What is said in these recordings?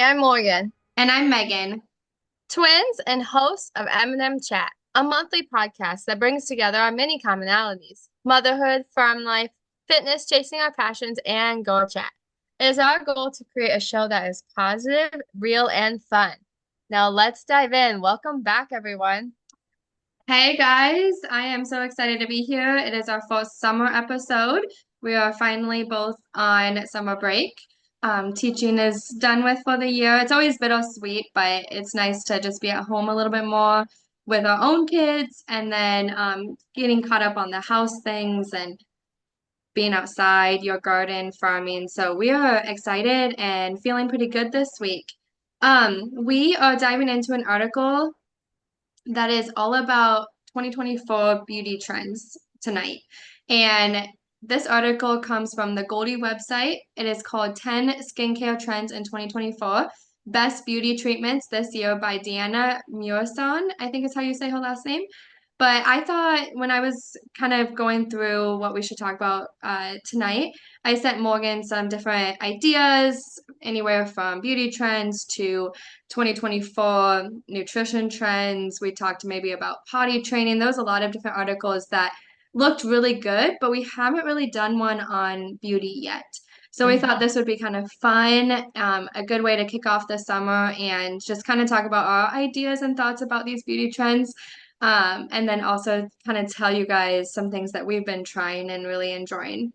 I'm Morgan, And I'm Megan. twins and hosts of M&M Chat, a monthly podcast that brings together our many commonalities: motherhood, farm life, fitness, chasing our passions, and girl chat. It is our goal to create a show that is positive, real, and fun. Now let's dive in. Welcome back, everyone. Hey guys, I am so excited to be here. It is our first summer episode. We are finally both on summer break. Teaching is done with for the year. It's always bittersweet, but it's nice to just be at home a little bit more with our own kids and then getting caught up on the house things and being outside, your garden, farming. So we are excited and feeling pretty good this week. We are diving into an article that is all about 2024 beauty trends tonight. And this article comes from the Goldie website. It is called 10 Skincare Trends in 2024. Best Beauty Treatments This Year by Deanna Murson, I think is how you say her last name. But I thought when I was kind of going through what we should talk about tonight, I sent Morgan some different ideas, anywhere from beauty trends to 2024 nutrition trends. We talked maybe about potty training. There was a lot of different articles that looked really good, but we haven't really done one on beauty yet. So we thought this would be kind of fun, a good way to kick off the summer and just kind of talk about our ideas and thoughts about these beauty trends. And then also kind of tell you guys some things that we've been trying and really enjoying.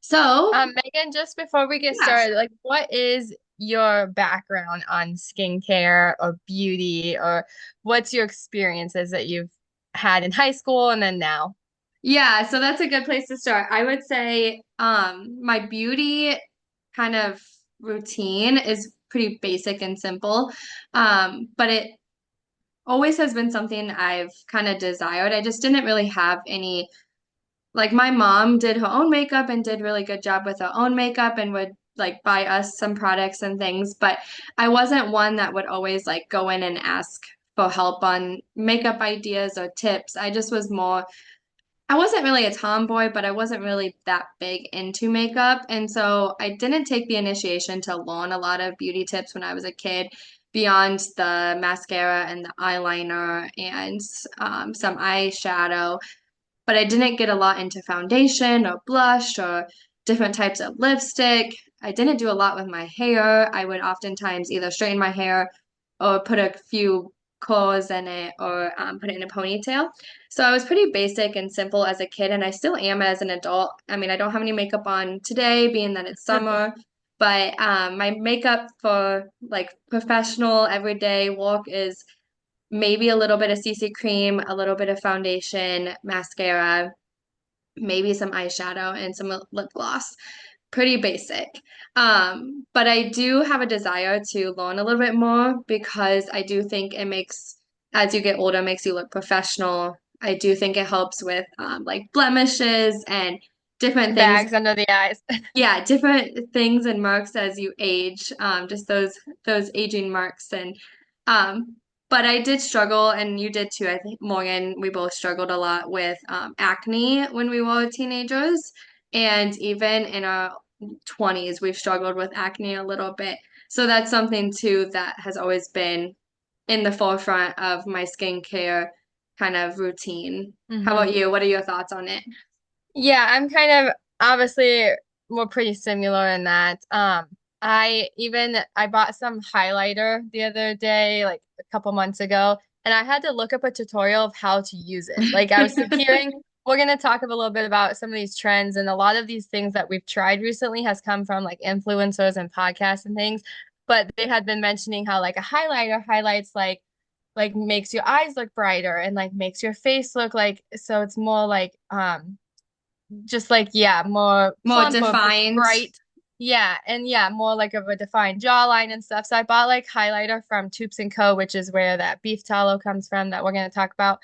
So, Megan, just before we get yeah. started, like, what is your background on skincare or beauty, or what's your experiences that you've had in high school and then now? Yeah, so that's a good place to start. I would say my beauty kind of routine is pretty basic and simple. But it always has been something I've kind of desired. I just didn't really have any, like my mom did her own makeup and did really good job with her own makeup and would like buy us some products and things, but I wasn't one that would always like go in and ask for help on makeup ideas or tips. I just was more I wasn't really a tomboy, but I wasn't really that big into makeup. And so I didn't take the initiation to learn a lot of beauty tips when I was a kid beyond the mascara and the eyeliner and some eyeshadow. But I didn't get a lot into foundation or blush or different types of lipstick. I didn't do a lot with my hair. I would oftentimes either straighten my hair or put a few curls in it or put it in a ponytail. So I was pretty basic and simple as a kid, and I still am as an adult. I mean, I don't have any makeup on today, being that it's summer, but my makeup for like professional everyday work is maybe a little bit of CC cream, a little bit of foundation, mascara, maybe some eyeshadow, and some lip gloss. Pretty basic. But I do have a desire to learn a little bit more because I do think it makes, as you get older, makes you look professional. I do think it helps with like blemishes and different things. Bags under the eyes. Yeah, different things and marks as you age, just those aging marks and um but I did struggle and you did too. I think Morgan, we both struggled a lot with acne when we were teenagers and even in our 20s we've struggled with acne a little bit. So that's something too that has always been in the forefront of my skincare kind of routine. How Hmm. about you? What are your thoughts on it? Yeah, I'm kind of obviously we're pretty similar in that. I bought some highlighter the other day, like a couple months ago, and I had to look up a tutorial of how to use it. Like I was hearing, we're gonna talk a little bit about some of these trends, and a lot of these things that we've tried recently has come from like influencers and podcasts and things. But they had been mentioning how like a highlighter highlights like makes your eyes look brighter and like makes your face look like so it's more like just like yeah, more More plump or defined. bright. Yeah, and yeah, more like of a defined jawline and stuff. So I bought like highlighter from Toops and Co, which is where that beef tallow comes from that we're going to talk about.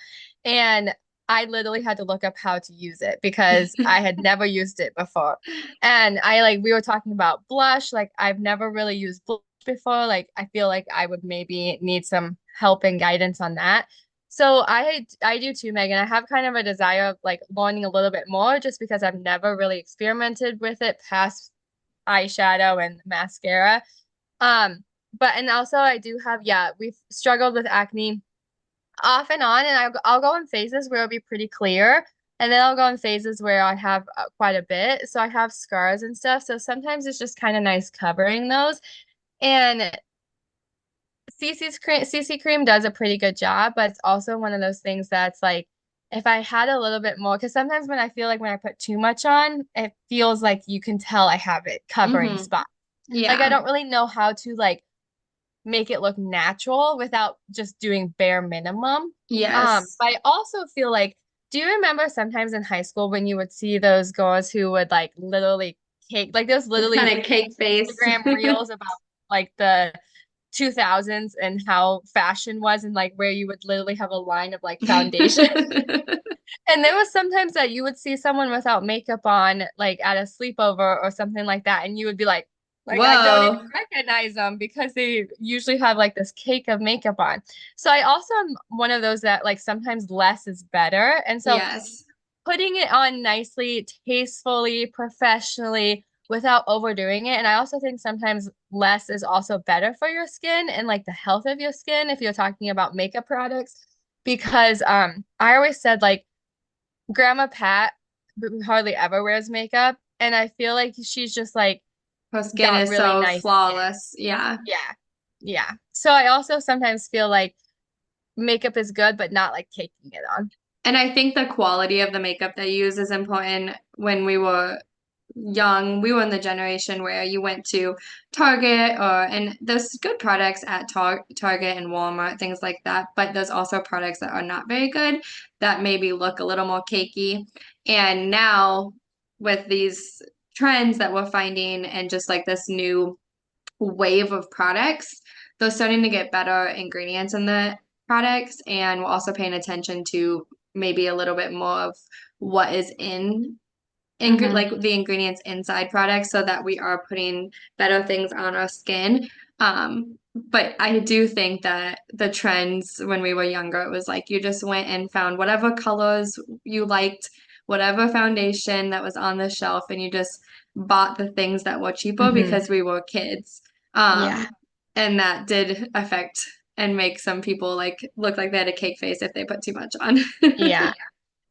And I literally had to look up how to use it because I had never used it before. And I like we were talking about blush, like I've never really used blush before. Like I feel like I would maybe need some help and guidance on that. So I do too, Megan. I have kind of a desire of like learning a little bit more just because I've never really experimented with it past eyeshadow and mascara. But and also I do have, yeah, we've struggled with acne off and on, and I'll go in phases where it'll be pretty clear, and then I'll go in phases where I have quite a bit. So I have scars and stuff. So sometimes it's just kind of nice covering those. And CC cream does a pretty good job, but it's also one of those things that's like, if I had a little bit more, because sometimes when I feel like when I put too much on, it feels like you can tell I have it covering Mm-hmm. spots. Like I Yeah. don't really know how to like make it look natural without just doing bare minimum. Yes. But I also feel like, do you remember sometimes in high school when you would see those girls who would like literally cake, like there's literally Kind of cake face. Instagram reels about like the 2000s and how fashion was, and like where you would literally have a line of like foundation. And there was sometimes that you would see someone without makeup on, like at a sleepover or something like that, and you would be like I don't even Whoa. recognize them because they usually have like this cake of makeup on. So I also am one of those that like sometimes less is better. And so Yes. putting it on nicely, tastefully, professionally without overdoing it. And I also think sometimes less is also better for your skin and like the health of your skin if you're talking about makeup products. Because I always said like Grandma Pat hardly ever wears makeup, and I feel like she's just like Her skin got is really so nice skin. flawless. Yeah. Yeah. Yeah. So I also sometimes feel like makeup is good, but not like caking it on. And I think the quality of the makeup they use is important. When we were young, we were in the generation where you went to Target and there's good products at Target and Walmart, things like that, but there's also products that are not very good that maybe look a little more cakey. And now with these trends that we're finding and just like this new wave of products, they're starting to get better ingredients in the products, and we're also paying attention to maybe a little bit more of what is Hmm. like the ingredients inside products so that we are putting better things on our skin. But I do think that the trends when we were younger, it was like you just went and found whatever colors you liked, whatever foundation that was on the shelf, and you just bought the things that were cheaper Hmm. because we were kids. Yeah. And that did affect and make some people like look like they had a cake face if they put too much on. Yeah.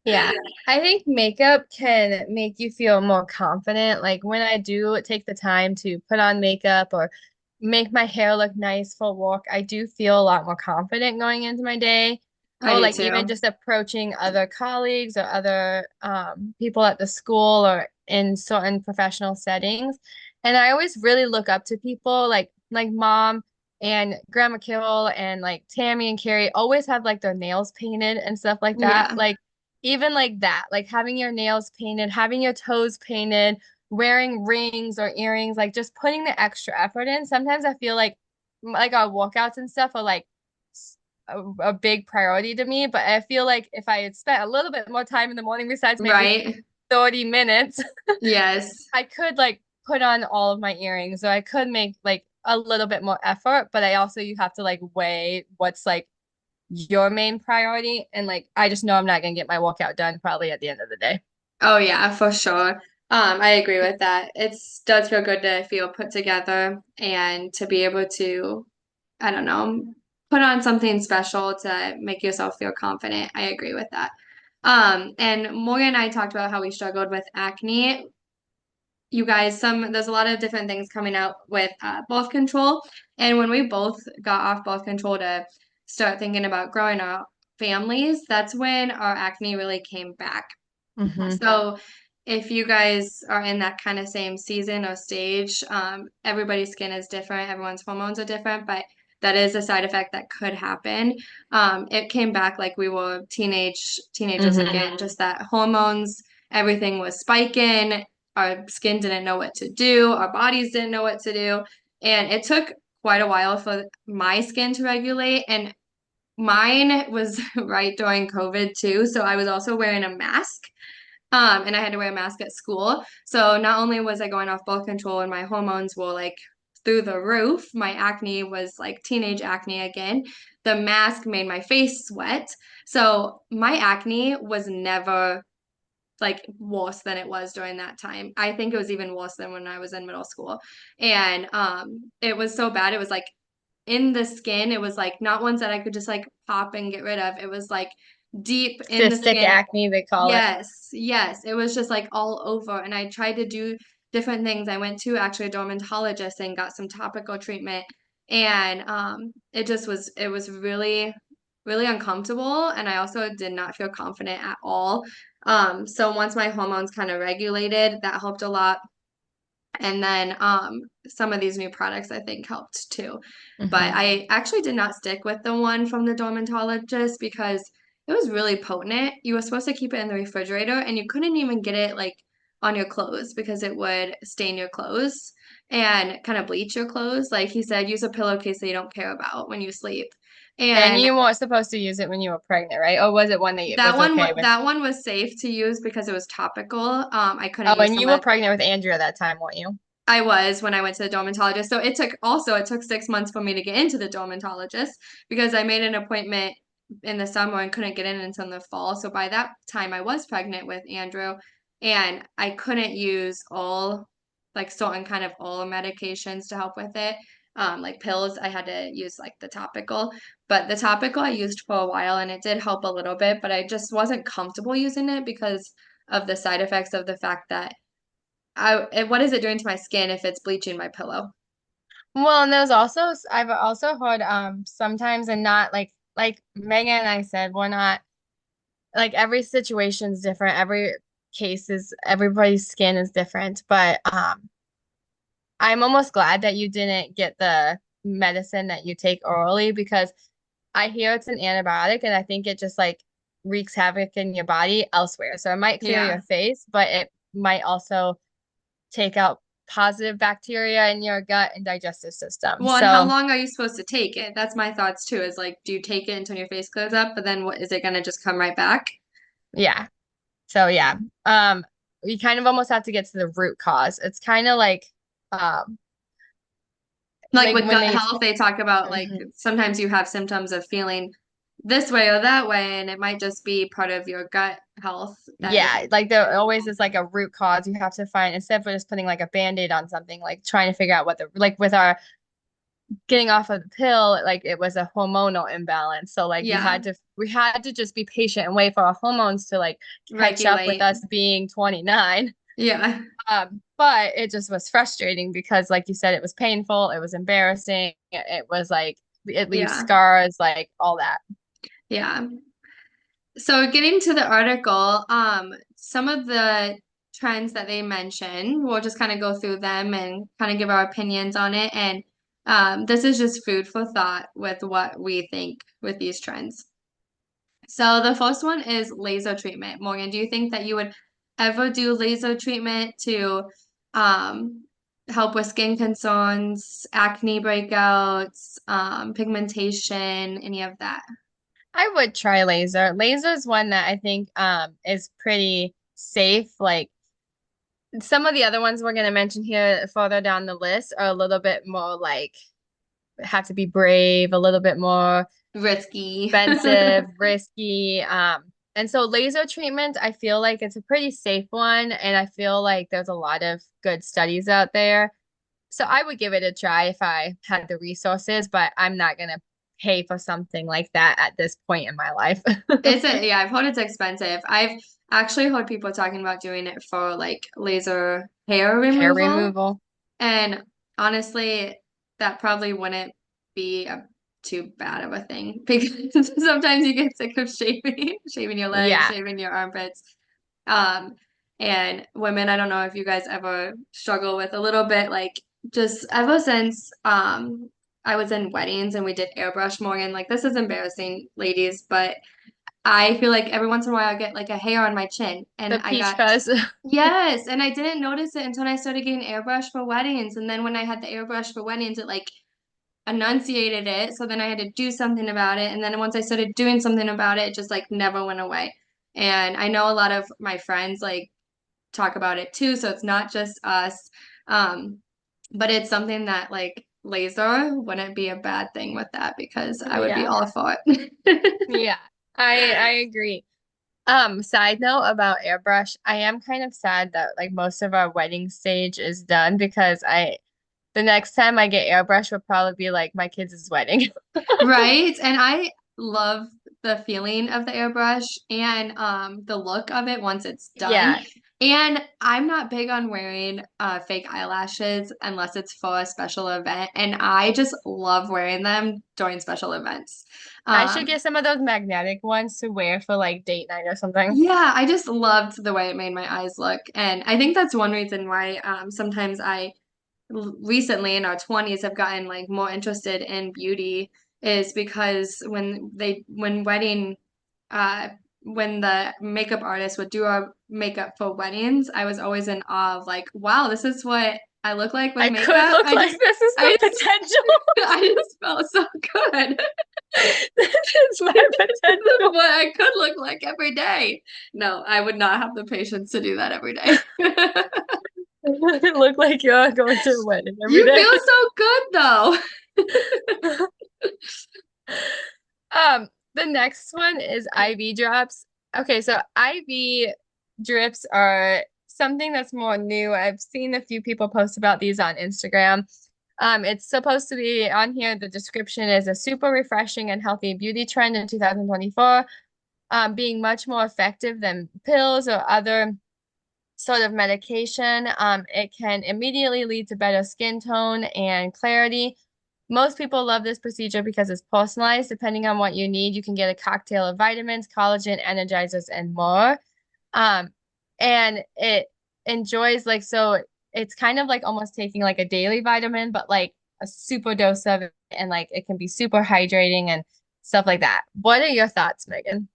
Yeah. I think makeup can make you feel more confident. Like when I do take the time to put on makeup or make my hair look nice for a walk, I do feel a lot more confident going into my day. I Or do like even too. just approaching other colleagues or other people at the school or in certain professional settings. And I always really look up to people like mom and Grandma Carol and like Tammy and Carrie always have like their nails painted and stuff like that. Yeah. Like even like that, like having your nails painted, having your toes painted, wearing rings or earrings, like just putting the extra effort in. Sometimes I feel like our workouts and stuff are like a big priority to me, but I feel like if I had spent a little bit more time in the morning besides maybe Right. 30 minutes, Yes. I could like put on all of my earrings or I could make like a little bit more effort, but I also you have to like weigh what's like your main priority. And like, I just know I'm not gonna get my workout done probably at the end of the day. Oh yeah, for sure. I agree with that. It's does feel good to feel put together and to be able to, I don't know, put on something special to make yourself feel confident. I agree with that. And Morgan and I talked about how we struggled with acne. You guys, there's a lot of different things coming out with birth control. And when we both got off birth control to start thinking about growing our families, that's when our acne really came back. Hmm. So if you guys are in that kind of same season or stage, everybody's skin is different, everyone's hormones are different, but that is a side effect that could happen. It came back like we were teenagers Hmm. again, just that hormones, everything was spiking. Our skin didn't know what to do, our bodies didn't know what to do, and it took quite a while for my skin to regulate. And mine was right during COVID too, so I was also wearing a mask. And I had to wear a mask at school. So not only was I going off birth control and my hormones were like through the roof, my acne was like teenage acne again. The mask made my face sweat. So my acne was never like worse than it was during that time. I think it was even worse than when I was in middle school. And it was so bad. It was like in the skin. It was like not ones that I could just like pop and get rid of. It was like deep in the Cystic skin. acne, they call it. Yes, yes. It was just like all over. And I tried to do different things. I went to actually a dermatologist and got some topical treatment. And it was really, really uncomfortable. And I also did not feel confident at all. So once my hormones kind of regulated, that helped a lot. And then some of these new products I think helped too. But Hmm. I actually did not stick with the one from the dermatologist because it was really potent. You were supposed to keep it in the refrigerator and you couldn't even get it like on your clothes because it would stain your clothes and kind of bleach your clothes. Like he said, use a pillowcase that you don't care about when you sleep. And And you weren't supposed to use it when you were pregnant, right? Or was it one that was okay with? that one was safe to use because it was topical. I Oh, couldn't use and some you were of pregnant with Andrew at that time, weren't you? I was when I went to the dermatologist. So it took 6 months for me to get into the dermatologist because I made an appointment in the summer and couldn't get in until the fall. So by that time I was pregnant with Andrew and I couldn't use all like certain kind of oral medications to help with it. Like pills, I had to use like the topical, but the topical I used for a while and it did help a little bit, but I just wasn't comfortable using it because of the side effects of the fact that what is it doing to my skin if it's bleaching my pillow? Well, and there's also I've also heard sometimes, and not like Megan and I said, we're not like every situation's different. Every case is everybody's skin is different, but I'm almost glad that you didn't get the medicine that you take orally because I hear it's an antibiotic and I think it just like wreaks havoc in your body elsewhere. So it might clear Yeah. your face, but it might also take out positive bacteria in your gut and digestive system. Well, and how So long are you supposed to take it? That's my thoughts too, is like, do you take it until your face clears up, but then what is it gonna just come right back? yeah. So yeah. Um we kind of almost have to get to the root cause. It's kind of um Like like with when gut they health, they talk about like Mhm. sometimes you have symptoms of feeling this way or that way, and it might just be part of your gut health that Yeah, isn't. like there always is like a root cause you have to find instead of just putting like a band-aid on something, like trying to figure out what the like with our getting off of the pill, like it was a hormonal imbalance. So like Yeah, we had to just be patient and wait for our hormones to like catch up with regulate. us being 29. Yeah, But it just was frustrating because like you said, it was painful, it was embarrassing, it was like it leaves yeah, scars, like all that. yeah. So getting to the article, some of the trends that they mention, we'll just kind of go through them and kind of give our opinions on it. And this is just food for thought with what we think with these trends. So the first one is laser treatment. Morgan, do you think that you would ever do laser treatment to um, help with skin concerns, acne breakouts, pigmentation, any of that? I would try laser. Laser is one that I think is pretty safe. Like some of the other ones we're gonna mention here further down the list are a little bit more like have to be brave, a little bit more Risky. expensive, risky. And so laser treatment, I feel like it's a pretty safe one, and I feel like there's a lot of good studies out there. So I would give it a try if I had the resources, but I'm not gonna pay for something like that at this point in my life. Yeah, I've heard it's expensive. I've actually heard people talking about doing it for like laser hair Hair removal. removal. And honestly, that probably wouldn't be too bad of a thing because sometimes you get sick of shaving your legs, Yeah. shaving your armpits. Um, and women, I don't know if you guys ever struggle with a little bit like just ever since I was in weddings and we did airbrush more and like this is embarrassing, ladies, but I feel like every once in a while I get like a hair on my chin and The I peach got fuzz. yes, and I didn't notice it until I started getting airbrush for weddings. And then when I had the airbrush for weddings, it like enunciated it. So then I had to do something about it. And then once I started doing something about it, it just like never went away. And I know a lot of my friends like talk about it too. So it's not just us. Um, but it's something that like laser wouldn't be a bad thing with that because I would be Yeah. all for it. Yeah. I agree. Side note about airbrush, I am kind of sad that like most of our wedding stage is done because the next time I get airbrush will probably be like my kids' wedding. Right? And I love the feeling of the airbrush and the look of it once it's done. Yeah, And I'm not big on wearing fake eyelashes unless it's for a special event. And I just love wearing them during special events. I should Um, get some of those magnetic ones to wear for like date night or something. yeah, I just loved the way it made my eyes look. And I think that's one reason why sometimes recently in our 20s have gotten like more interested in beauty is because uh when the makeup artist would do our makeup for weddings, I was always in awe of like, wow, this is what I look like with I could makeup. look like this is the I just potential. I just felt so good. This is my This is potential. what I could look like every day. No, I would not have the patience to do that every day. Look like you're going to a wedding every You day. feel so good though. The next one is IV drops. Okay, so IV drips are something that's more new. I've seen a few people post about these on Instagram. It's supposed to be on here. The description is a super refreshing and healthy beauty trend in 2024, being much more effective than pills or other sort of medication. It can immediately lead to better skin tone and clarity. Most people love this procedure because it's personalized. Depending on what you need, you can get a cocktail of vitamins, collagen, energizers, and more. Um, and it enjoys like so it's kind of like almost taking like a daily vitamin, but like a super dose of it, and like it can be super hydrating and stuff like that. What are your thoughts, Megan?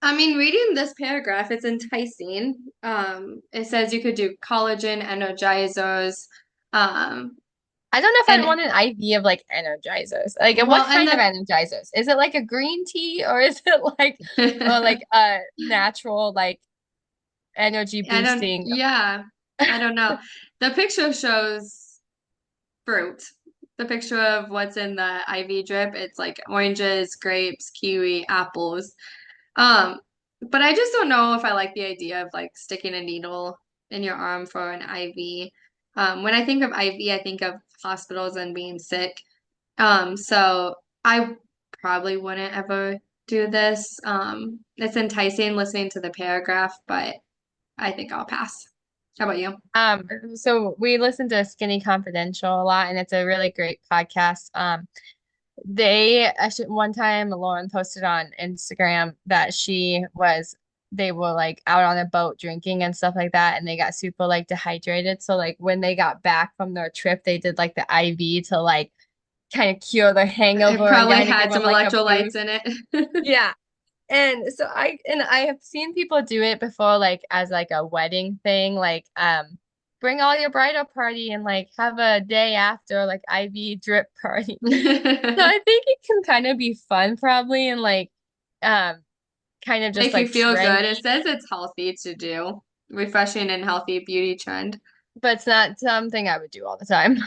I mean, reading this paragraph, it's enticing. It says you could do collagen, energizers, um, I don't know if I and want an IV of like energizers. Like what well, and kind of energizers? Is it like a green tea or is it like or the like a natural like energy boosting? yeah, I don't know. The picture shows fruit. The picture of what's in the IV drip, it's like oranges, grapes, kiwi, apples. Um, but I just don't know if I like the idea of like sticking a needle in your arm for an IV. When I think of IV, I think of hospitals and being sick. So I probably wouldn't ever do this. It's enticing listening to the paragraph, but I think I'll pass. How about you? So we listen to Skinny Confidential a lot, and it's a really great podcast. They actually one time Lauren posted on Instagram that they were like out on a boat drinking and stuff like that, and they got super like dehydrated. So like when they got back from their trip, they did like the IV to like kind of cure their It hangover and probably kind of give had them some like a electrolytes boost. in it. Yeah. And I have seen people do it before like as like a wedding thing, like bring all your bridal party and like have a day after like IV drip party. So I think it can kind of be fun probably and like um kind of just Make you like feel good. It trendy, says it's healthy to do. Refreshing and healthy beauty trend. but it's not something I would do all the time.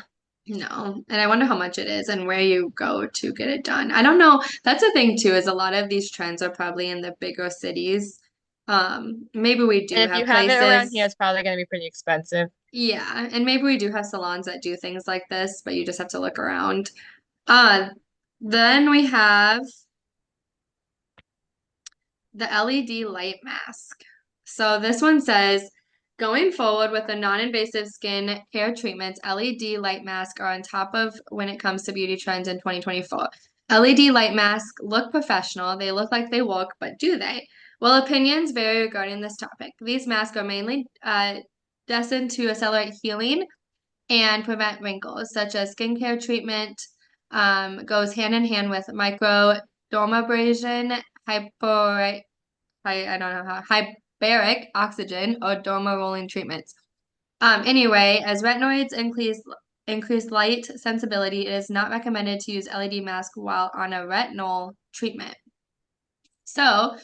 No. And I wonder how much it is and where you go to get it done. I don't know. That's the thing too, is a lot of these trends are probably in the bigger cities. Maybe we do And if you have have it around here, places. it's probably going to be pretty expensive. Yeah, and maybe we do have salons that do things like this, but you just have to look around. Uh, then we have the LED light mask. So this one says, going forward with the non-invasive skin care treatments, LED light masks are on top of when it comes to beauty trends in 2024. LED light masks look professional. They look like they work, but do they? Well, opinions vary regarding this topic. These masks are mainly destined to accelerate healing and prevent wrinkles, such as skincare treatment, goes hand in hand with microdermabrasion, I don't know how hyperic oxygen or derma rolling treatments. Anyway, as retinoids increase light sensibility, it is not recommended to use LED mask while on a retinol treatment. So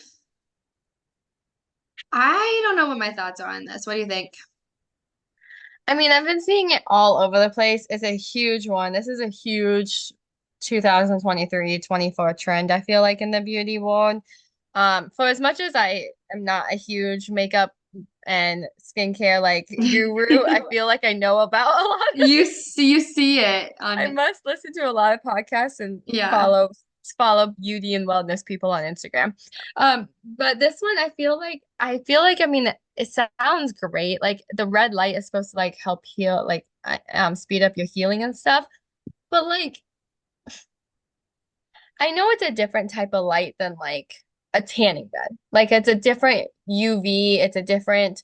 I don't know what my thoughts are on this. What do you think? I mean, I've been seeing it all over the place. It's a huge one. This is a huge 2023, 24 trend, I feel like in the beauty world. For as much as am not a huge makeup and skincare like guru. I feel like I know about a lot. You see it I on, must listen to a lot of podcasts and yeah, follow beauty and wellness people on Instagram. But this one I feel like I mean it sounds great. Like the red light is supposed to like help heal, like speed up your healing and stuff. But like I know it's a different type of light than like a tanning bed. Like it's a different UV, it's a different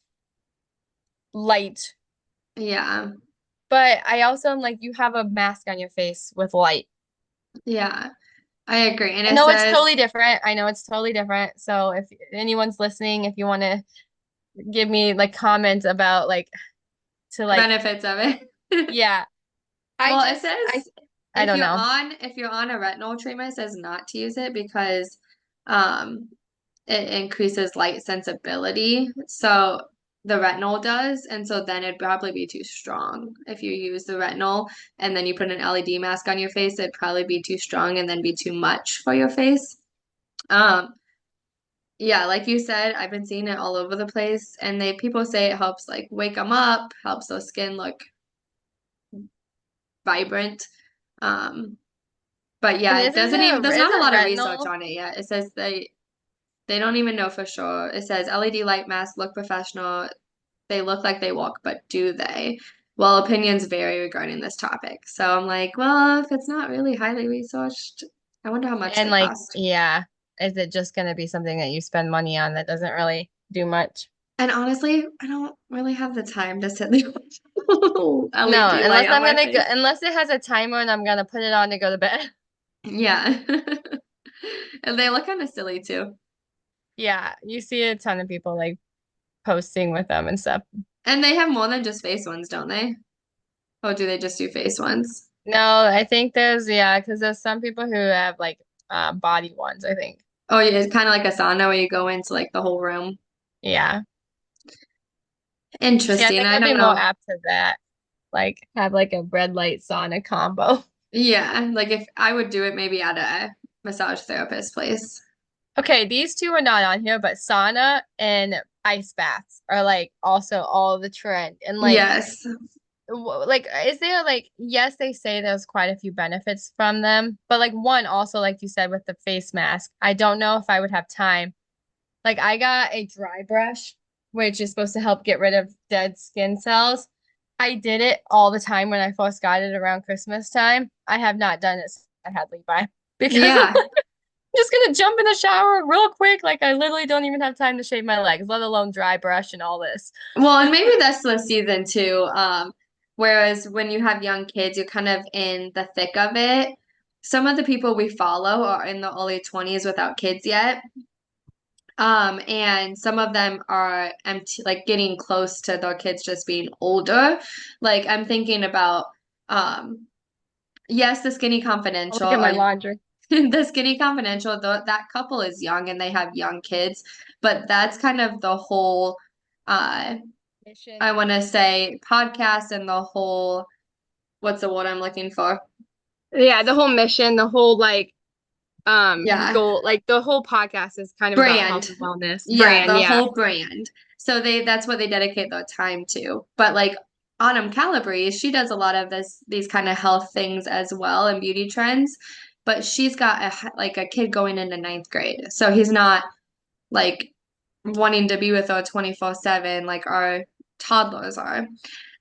light. yeah, But I also am like you have a mask on your face with light. yeah, I agree. And I it know it's says totally different. I know it's totally different. So if anyone's listening, if you want to give me like comments about like to the like benefits of it. yeah, I Well, it just says I don't know. if you're on a retinol treatment, it says not to use it because um it increases light sensibility. So the retinol does, and so then it'd probably be too strong. If you use the retinol and then you put an LED mask on your face, it'd probably be too strong and then be too much for your face. Um, yeah, like you said, I've been seeing it all over the place, and they people say it helps like wake them up, helps their skin look vibrant. Um, but And yeah, it doesn't even there's not a isn't lot of research retinol on it yet. It says they don't even know for sure. It says LED light masks look professional. They look like they walk, but do they? Well, opinions vary regarding this topic. So I'm like, well, if it's not really highly researched, I wonder how much and they like cost. yeah, is it just gonna be something that you spend money on that doesn't really do much? And honestly, I don't really have the time to sit there with No, LED light on my face. unless it has a timer and I'm gonna put it on to go to bed. Yeah. And they look kind of silly too. Yeah, you see a ton of people like posting with them and stuff. And they have more than just face ones, don't they? Or do they just do face ones? No, I think there's yeah, because there's some people who have like body ones, I think. Oh, yeah, it's kind of like a sauna where you go into like the whole room. Yeah. See, I Interesting. think I I'd be don't more know. apt to that. Like have like a red light sauna combo. Yeah, like if I would do it maybe at a massage therapist place. Okay, these two are not on here, but sauna and ice baths are like also all the trend. And Yes. like is there like yes, they say there's quite a few benefits from them, but like one also like you said with the face mask, I don't know if I would have time. Like I got a dry brush, which is supposed to help get rid of dead skin cells. I did it all the time when I first got it around Christmas time. I have not done it since I had Levi because I'm Yeah. just gonna jump in the shower real quick. Like I literally don't even have time to shave my legs, let alone dry brush and all this. Well, and maybe that's the season too. Whereas when you have young kids, you're kind of in the thick of it. Some of the people we follow are in the early 20s without kids yet. And some of them are empty, like getting close to their kids just being older. Like I'm thinking about, um, yes, the Skinny I'll Confidential look at my or laundry. the Skinny Confidential, that couple is young and they have young kids, but that's kind of the whole, uh, I Mission. want to say podcast and the whole, what's the word I'm looking for? Yeah, the whole mission, the whole like Yeah, goal, like the whole podcast is kind of about health brand. and wellness. Yeah, Brand, the yeah. whole brand. So that's what they dedicate their time to. But like Autumn Calabrese, she does a lot of these kind of health things as well and beauty trends. But she's got like a kid going into ninth grade. So he's not like wanting to be with her 24/7 like our toddlers are.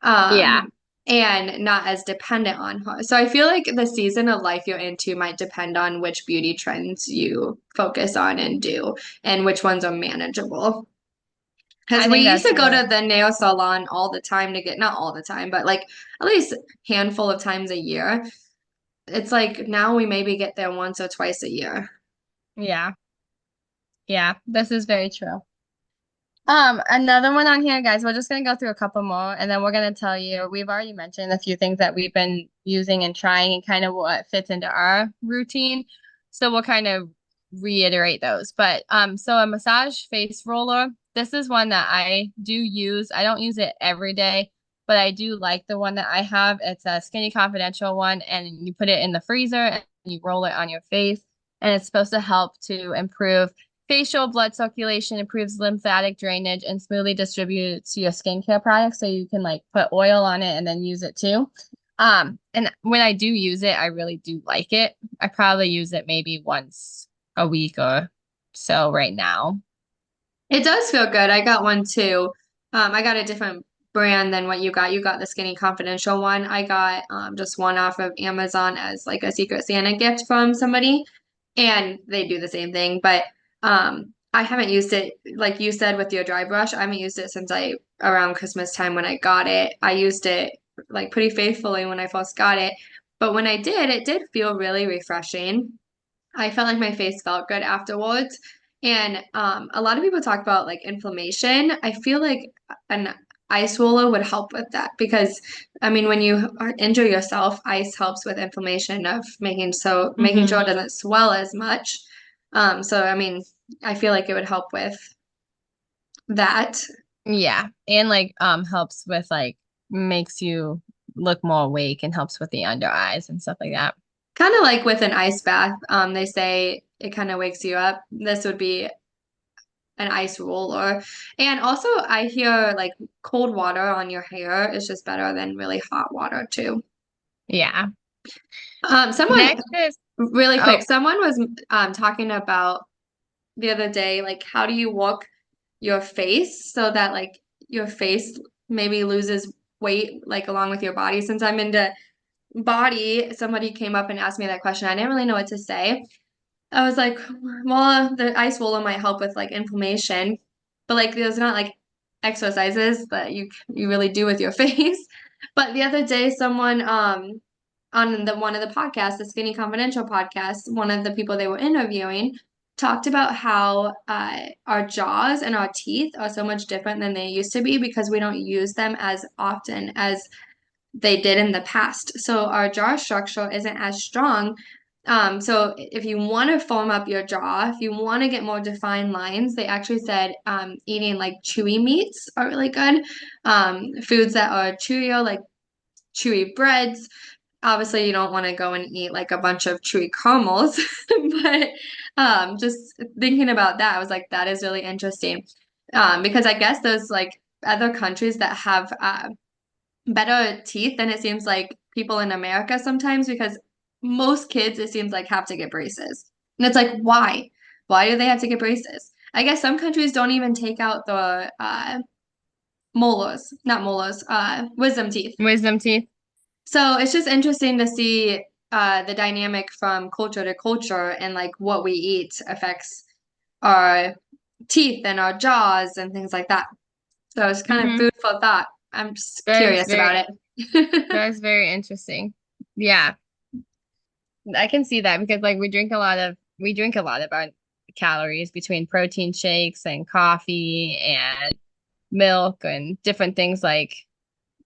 Yeah. And not as dependent on her. So I feel like the season of life you're into might depend on which beauty trends you focus on and do and which ones are manageable. Because I we think used that's to go true. to the nail salon all the time to get, not all the time, but like at least handful of times a year. It's like now we maybe get there once or twice a year. Yeah. Yeah, this is very true. Another one on here, guys. We're just gonna go through a couple more and then we're gonna tell you, we've already mentioned a few things that we've been using and trying and kind of what fits into our routine. So we'll kind of reiterate those. But so a massage face roller, this is one that I do use. I don't use it every day, but I do like the one that I have. It's a Skinny Confidential one, and you put it in the freezer and you roll it on your face, and it's supposed to help to improve facial blood circulation, improves lymphatic drainage, and smoothly distributes your skincare products. So you can like put oil on it and then use it too. And when I do use it, I really do like it. I probably use it maybe once a week or so right now. It does feel good. I got one too. I got a different brand than what you got. You got the Skinny Confidential one. I got just one off of Amazon as like a Secret Santa gift from somebody, and they do the same thing. But I haven't used it like you said with your dry brush. I haven't used it since I around Christmas time when I got it. I used it like pretty faithfully when I first got it, but when I did, it did feel really refreshing. I felt like my face felt good afterwards. And a lot of people talk about like inflammation. I feel like an ice roller would help with that because, I mean, when you injure yourself, ice helps with inflammation of making sure it Hmm. doesn't swell as much. So I mean, I feel like it would help with that. Yeah. And like helps with like makes you look more awake and helps with the under eyes and stuff like that. Kind of like with an ice bath. They say it kind of wakes you up. This would be an ice roller. And also, I hear like cold water on your hair is just better than really hot water too. Yeah. Someone Next is really quick, oh, someone was talking about the other day, like how do you walk your face so that like your face maybe loses weight like along with your body. Since I'm into body, somebody came up and asked me that question. I didn't really know what to say. I was like, well, the ice roller might help with like inflammation, but like there's not like exercises that you really do with your face. But the other day, someone on the one of the podcasts, the Skinny Confidential podcast, one of the people they were interviewing talked about how our jaws and our teeth are so much different than they used to be because we don't use them as often as they did in the past. So our jaw structure isn't as strong. So if you want to form up your jaw, if you want to get more defined lines, they actually said eating like chewy meats are really good. Foods that are chewier, like chewy breads. Obviously, you don't want to go and eat like a bunch of chewy caramels, but just thinking about that, I was like, that is really interesting. Because I guess there's like other countries that have better teeth than it seems like people in America sometimes because most kids, it seems like, have to get braces. And it's like, why? Why do they have to get braces? I guess some countries don't even take out the molars, not molars, wisdom teeth. wisdom teeth. So it's just interesting to see the dynamic from culture to culture and like what we eat affects our teeth and our jaws and things like that. So it's kind of Hmm. food for thought. I'm just That is curious about very it. that is very interesting. Yeah. I can see that because like we drink a lot of our calories between protein shakes and coffee and milk and different things like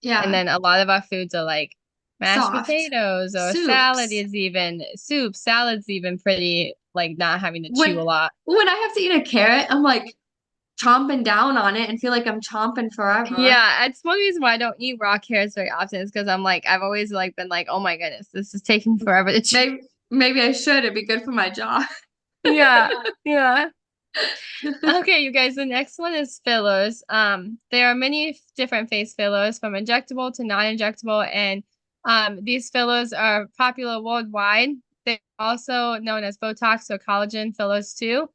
and Yeah. then a lot of our foods are like mashed Soft potatoes or salad soups. is even soup. Salad's even pretty like not having to chew a When lot. when I have to eat a carrot, I'm like chomping down on it and feel like I'm chomping forever. Yeah, it's one reason why I don't eat raw carrots very often is because I'm like I've always like been like, oh my goodness, this is taking forever to chew. Maybe I should. It'd be good for my jaw. Yeah, yeah. Okay, you guys, the next one is fillers. There are many different face fillers from injectable to non-injectable, and these fillers are popular worldwide. They're also known as Botox or collagen fillers too.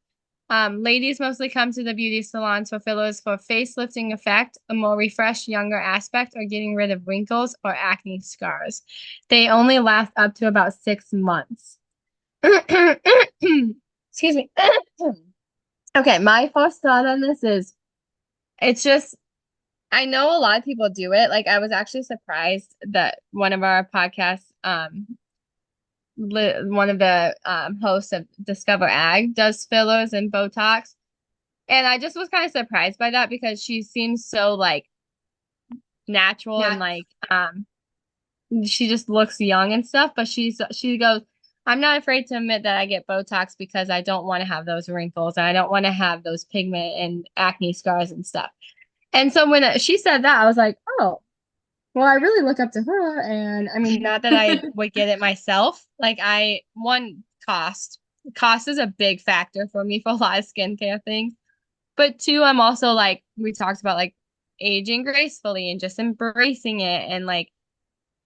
Ladies mostly come to the beauty salons for fillers for facelifting effect, a more refreshed, younger aspect, or getting rid of wrinkles or acne scars. They only last up to about 6 months. Excuse me. Okay, my first thought on this is it's just I know a lot of people do it. Like I was actually surprised that one of our podcasts, one of the hosts of Discover Ag does fillers and Botox. And I just was kind of surprised by that because she seems so like natural and Yeah. like she just looks young and stuff, but she goes, I'm not afraid to admit that I get Botox because I don't want to have those wrinkles and I don't want to have those pigment and acne scars and stuff. And so when she said that, I was like, oh, well, I really look up to her. And I mean, not that I would get it myself. Like one cost. cost is a big factor for me for a lot of skincare things. But two, I'm also like we talked about like aging gracefully and just embracing it and like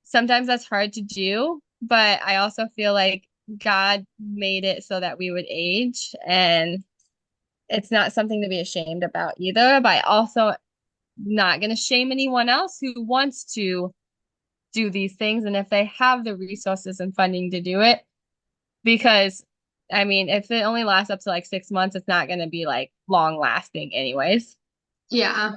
sometimes that's hard to do, but I also feel like God made it so that we would age and it's not something to be ashamed about either, but I also not going to shame anyone else who wants to do these things and if they have the resources and funding to do it because I mean, if it only lasts up to like 6 months, it's not going to be like long lasting anyways. Yeah,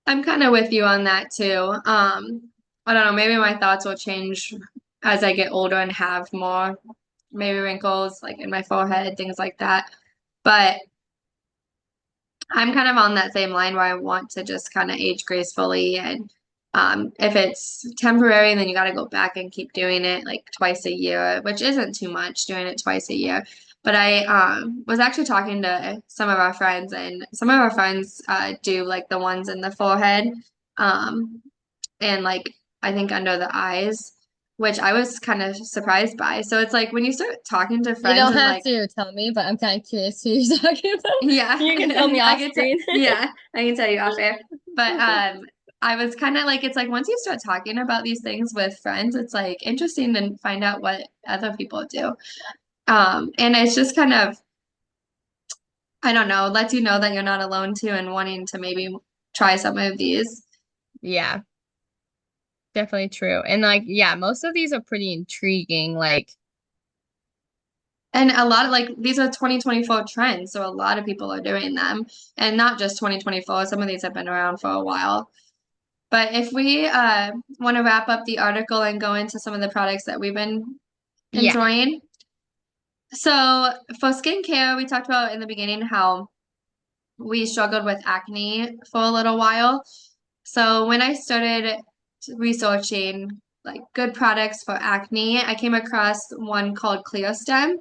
I'm kind of with you on that too. I don't know, maybe my thoughts will change as I get older and have more maybe wrinkles like in my forehead, things like that. But I'm kind of on that same line where I want to just kind of age gracefully and if it's temporary, then you got to go back and keep doing it like twice a year, which isn't too much doing it twice a year. But I was actually talking to some of our friends, and some of our friends do like the ones in the forehead, um, and like I think under the eyes, which I was kind of surprised by. So it's like when you start talking to You friends don't and have like to tell me, but I'm kind of curious who you're talking about. yeah, You can tell me and I off get to screen. yeah, I can tell you off air. But I was kind of like it's like once you start talking about these things with friends, it's like interesting to find out what other people do. And it's just kind of I don't know, lets you know that you're not alone too and wanting to maybe try some of these. Yeah, definitely true. And like, yeah, most of these are pretty intriguing. Like, And a lot of like these are 2024 trends, so a lot of people are doing them. And not just 2024, some of these have been around for a while. But if we want to wrap up the article and go into some of the products that we've been yeah, enjoying. So for skincare, we talked about in the beginning how we struggled with acne for a little while. So when I started researching like good products for acne, I came across one called Clearstem.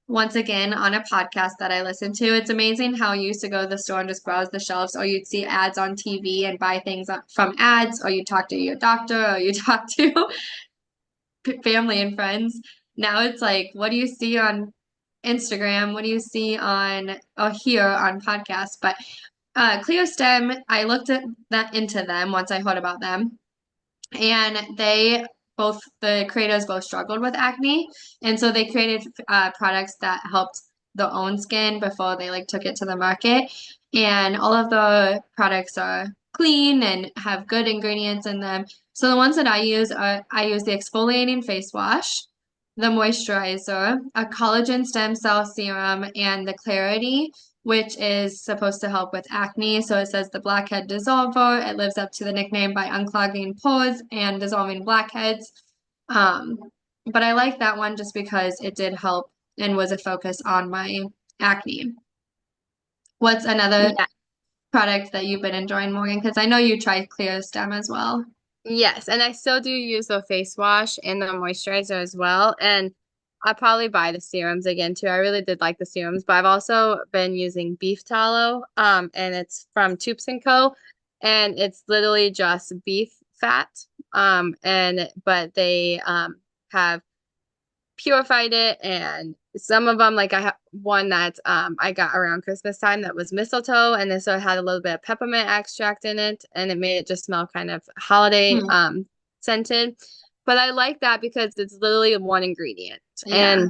Once again, on a podcast that I listened to. It's amazing how you used to go to the store and just browse the shelves, or you'd see ads on TV and buy things from ads, or you talk to your doctor, or you talk to family and friends. Now it's like, what do you see on Instagram? What do you see on or hear on podcasts? But Cleostem, I looked at that into them once I heard about them, and they both the creators both struggled with acne, and so they created products that helped their own skin before they like took it to the market. And all of the products are clean and have good ingredients in them. So the ones that I use the exfoliating face wash, the moisturizer, a collagen stem cell serum, and the Clarity, which is supposed to help with acne. So it says the blackhead dissolver. It lives up to the nickname by unclogging pores and dissolving blackheads. Um, but I like that one just because it did help and was a focus on my acne. What's another yeah, product that you've been enjoying, Morgan? Because I know you tried Clear Stem as well. yes. And I still do use the face wash and the moisturizer as well. And I'll probably buy the serums again too. I really did like the serums, but I've also been using beef tallow. And it's from Tubes and Co. And it's literally just beef fat. And but they have purified it and some of them like I have one that I got around Christmas time that was mistletoe and then so it had a little bit of peppermint extract in it and it made it just smell kind of holiday Hmm. scented. But I like that because it's literally one ingredient Yeah.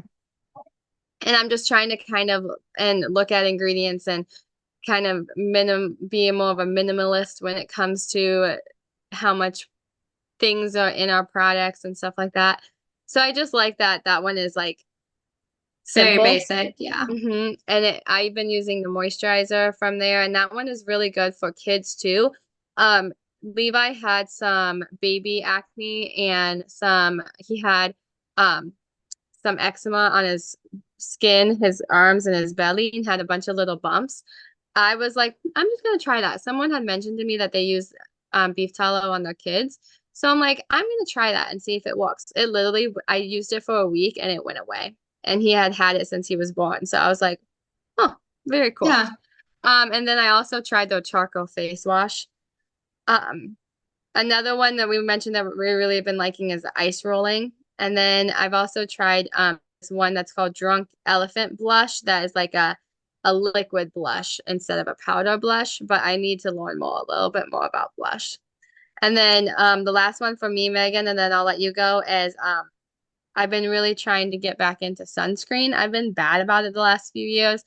and I'm just trying to kind of and look at ingredients and kind of be more of a minimalist when it comes to how much things are in our products and stuff like that. So I just like that that one is like Very simple. basic. Yeah. And I've been using the moisturizer from there, and that one is really good for kids too. Levi had some baby acne and he had um some eczema on his skin, his arms and his belly, and had a bunch of little bumps. I was like, I'm just gonna try that. Someone had mentioned to me that they use beef tallow on their kids. So I'm like, I'm gonna try that and see if it works. It literally, I used it for a week and it went away. And he had had it since he was born. So I was like, oh, very cool. Yeah. And then I also tried the charcoal face wash. Um, Another one that we mentioned that we really have been liking is the ice rolling. And then I've also tried one that's called Drunk Elephant Blush that is like a liquid blush instead of a powder blush, but I need to learn a little bit more about blush. And then the last one for me, Megan, and then I'll let you go is I've been really trying to get back into sunscreen. I've been bad about it the last few years,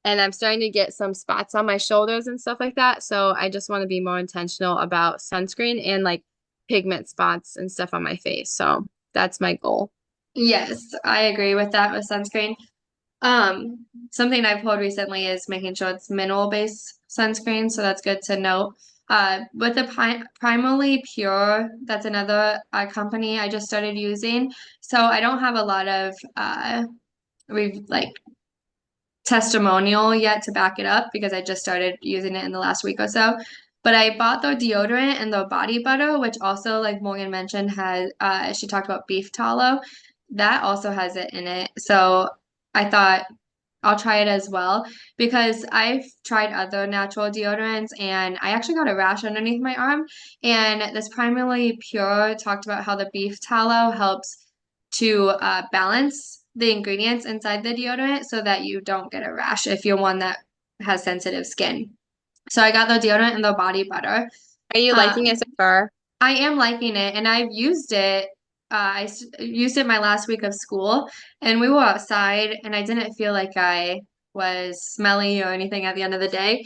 and I'm starting to get some spots on my shoulders and stuff like that. So I just want to be more intentional about sunscreen and like pigment spots and stuff on my face. So that's my goal. Yes, I agree with that with sunscreen. Something I've pulled recently is making sure it's mineral-based sunscreen, so that's good to note. With the Primally Pure, that's another company I just started using. So I don't have a lot of like testimonial yet to back it up because I just started using it in the last week or so. But I bought the deodorant and the body butter, which also, like Morgan mentioned, has she talked about beef tallow. That also has it in it. So I thought I'll try it as well because I've tried other natural deodorants and I actually got a rash underneath my arm. And this Primarily Pure talked about how the beef tallow helps to balance the ingredients inside the deodorant so that you don't get a rash if you're one that has sensitive skin. So I got the deodorant and the body butter. Are you liking it Um, so far? I am liking it, and I've used it. Used it my last week of school, and we were outside, and I didn't feel like I was smelly or anything at the end of the day.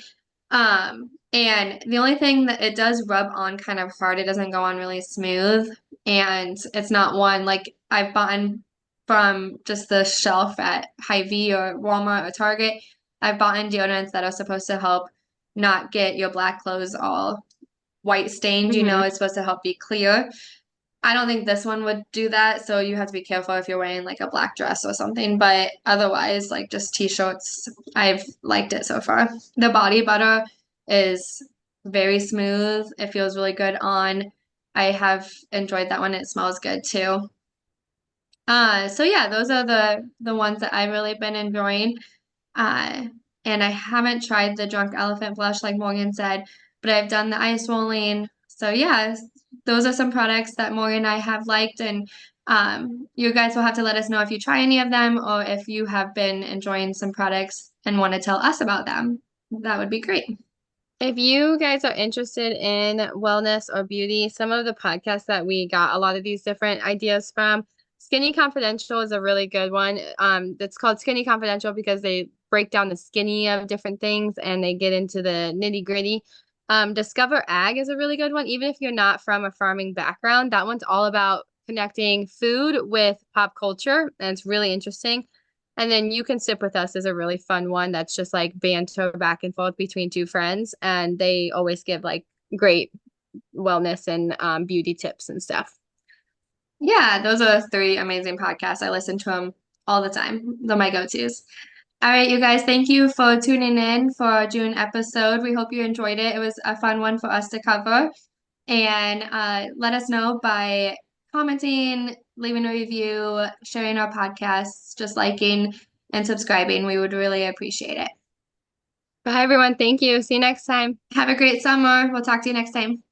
And the only thing that it does rub on kind of hard, it doesn't go on really smooth, and it's not one like I've bought from just the shelf at Hy-Vee or Walmart or Target. I've bought deodorants that are supposed to help not get your black clothes all white stained, Hmm. it's supposed to help be clear. I don't think this one would do that, so you have to be careful if you're wearing like a black dress or something. But otherwise, like just t-shirts, I've liked it so far. The body butter is very smooth. It feels really good on. I have enjoyed that one. It smells good too. So yeah, those are the ones that I've really been enjoying. Uh, and I haven't tried the Drunk Elephant blush like Morgan said, but I've done the ice rolling. So yeah, those are some products that Morgan and I have liked, and you guys will have to let us know if you try any of them or if you have been enjoying some products and want to tell us about them. That would be great. If you guys are interested in wellness or beauty, some of the podcasts that we got a lot of these different ideas from, Skinny Confidential is a really good one. It's called Skinny Confidential because they break down the skinny of different things and they get into the nitty-gritty. Discover Ag is a really good one. Even if you're not from a farming background, that one's all about connecting food with pop culture, and it's really interesting. And then You Can Sip With Us is a really fun one that's just like banter back and forth between two friends, and they always give like great wellness and beauty tips and stuff. Yeah, those are three amazing podcasts. I listen to them all the time. They're my go-tos. All right, you guys, thank you for tuning in for our June episode. We hope you enjoyed it. It was a fun one for us to cover. And let us know by commenting, leaving a review, sharing our podcasts, just liking and subscribing. We would really appreciate it. Bye, everyone. Thank you. See you next time. Have a great summer. We'll talk to you next time.